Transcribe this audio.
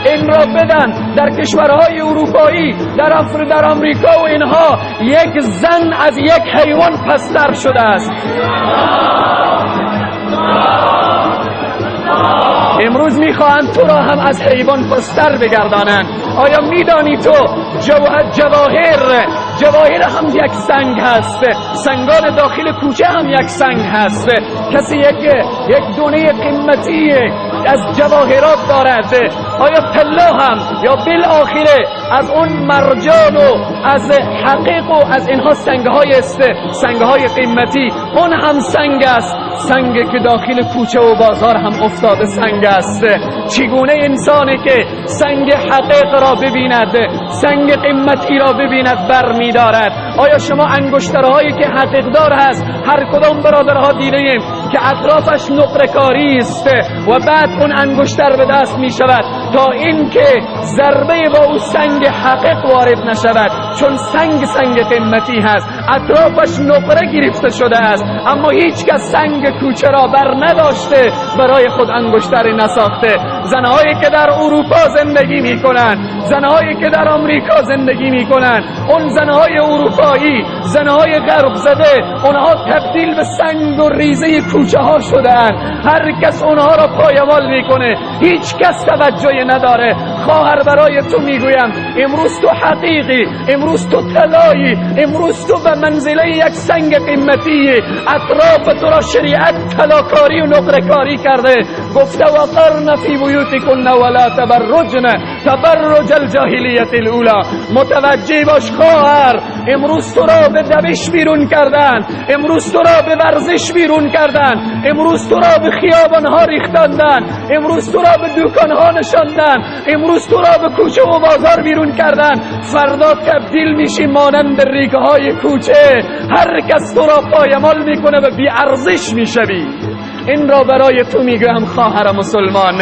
این را بدن. در کشورهای اروپایی، در آمریکا و اینها یک زن از یک حیوان پستر شده است. امروز میخواهند تو را هم از حیوان پستر بگردانند. آیا میدانی تو جواهر هم یک سنگ هست، سنگان داخل کوچه هم یک سنگ هست. کسی یک دونه قیمتی از جواهرات دارد، آیا طلا هم یا بالاخره از اون مرجان و از حقیق و از اینها سنگهای قیمتی، اون هم سنگ است. سنگ که داخل کوچه و بازار هم افتاده سنگ است. چگونه انسانی که سنگ حقیق را ببیند، سنگ قیمتی را ببیند برمی‌دارد؟ آیا شما انگشترهایی که حقیق دار هست، هر کدام برادرها دیدیم که اطرافش نقره‌کاری است و بعد اون انگشتر به دست می شود تا اینکه ضربه با او سنگ حقیق وارد نشود، چون سنگ قیمتی هست، اطرافش نقره گرفته شده است، اما هیچ کس سنگ کوچه را بر نداشته، برای خود انگشتری نساخته. زنهایی که در اروپا زندگی می کنند، زنهایی که در آمریکا زندگی می کنند، اون زنهای اروپایی، زنهای غرب زده، اونها تبدیل به سنگ و ریزه کوچه ها شدند. هر کس اونها را پایمال میکنه، هیچ کس توجهی نداره. خواهر برای تو میگویم، امروز تو حقیقی، امروز تو طلایی، امروز تو به منزله یک سنگ قیمتی. اطراف تو را شریعت طلاکاری و نقره‌کاری کرده، گفته وقرن فی بیوتکن ولا تبرجن تبرج الجاهلیت الاولی. متوجه باش خواهر، امروز تو را به دبش بیرون کردن، امروز تو را به ورزش بیرون کردن، امروز تو را به خیابانها ریختندن، امروز تو را به دکانها نشاندن، امروز تو را به کوچه و بازار بیرون کردن. فردا تبدیل میشی مانند ریگه های کوچه، هر کس تو را پایمال میکنه و بی ارزش میشوی. این را برای تو میگویم خواهر مسلمان.